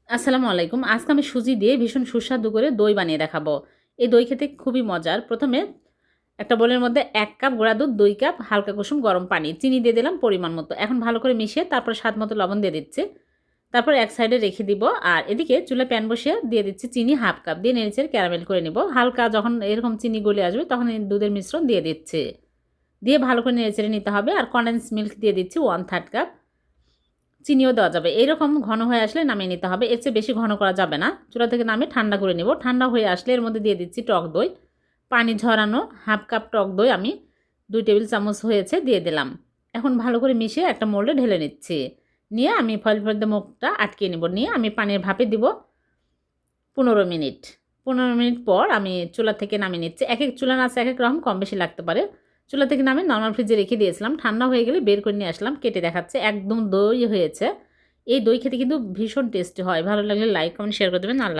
আসসালামু আলাইকুম। আজকে আমি সুজি দিয়ে ভীষণ সুস্বাদু করে দই বানিয়ে দেখাবো। এই দই খেতে খুবই মজার। প্রথমে একটা বোলের মধ্যে ১ কাপ গুঁড়া দুধ, ২ কাপ হালকা কুসুম গরম পানি, চিনি দিয়ে দিলাম পরিমাণ মতো। এখন ভালো করে মিশিয়ে তারপর স্বাদ মতো লবণ দিয়ে দিচ্ছি। তারপর এক সাইডে রেখে দিব। আর এদিকে চুলায় প্যান বসিয়ে দিয়ে দিচ্ছি চিনি 1/2 কাপ দিয়ে নেড়েচেড়ে ক্যারামেল করে নিব। হালকা যখন এরকম চিনি গলে আসবে তখন এই দুধের মিশ্রণ দিয়ে দিচ্ছি। দিয়ে ভালো করে নেড়েচেড়ে নিতে হবে। আর কনডেন্স মিল্ক দিয়ে দিচ্ছি 1/3 কাপ। চিনিও দেওয়া যাবে। এইরকম ঘন হয়ে আসলে নামিয়ে নিতে হবে। এর চেয়ে বেশি ঘন করা যাবে না। চুলা থেকে নামিয়ে ঠান্ডা করে নেব। ঠান্ডা হয়ে আসলে এর মধ্যে দিয়ে দিচ্ছি টক দই। পানি ঝরানো 1/2 কাপ টক দই আমি 2 টেবিল চামচ হয়েছে দিয়ে দিলাম। এখন ভালো করে মিশিয়ে একটা মোল্ডে ঢেলে নিচ্ছি। নিয়ে আমি ফয়েল দিয়ে মুখটা আটকিয়ে নেব। নিয়ে আমি পানির ভাপে দিব 15 মিনিট। 15 মিনিট পর আমি চুলা থেকে নামিয়ে নিচ্ছি। একেক চুলার আঁচ একেক রকম, কম বেশি লাগতে পারে। চুলা থেকে নামিয়ে নরমাল ফ্রিজে রেখে দিয়েছিলাম। ঠান্ডা হয়ে গেলে বের করে নিয়ে আসলাম। কেটে দেখাচ্ছে একদম দই হয়েছে। এই দই খেতে কিন্তু ভীষণ টেস্টি হয়। ভালো লাগলে লাইক, কমেন্ট, শেয়ার করে দেবেন। আল্লাহ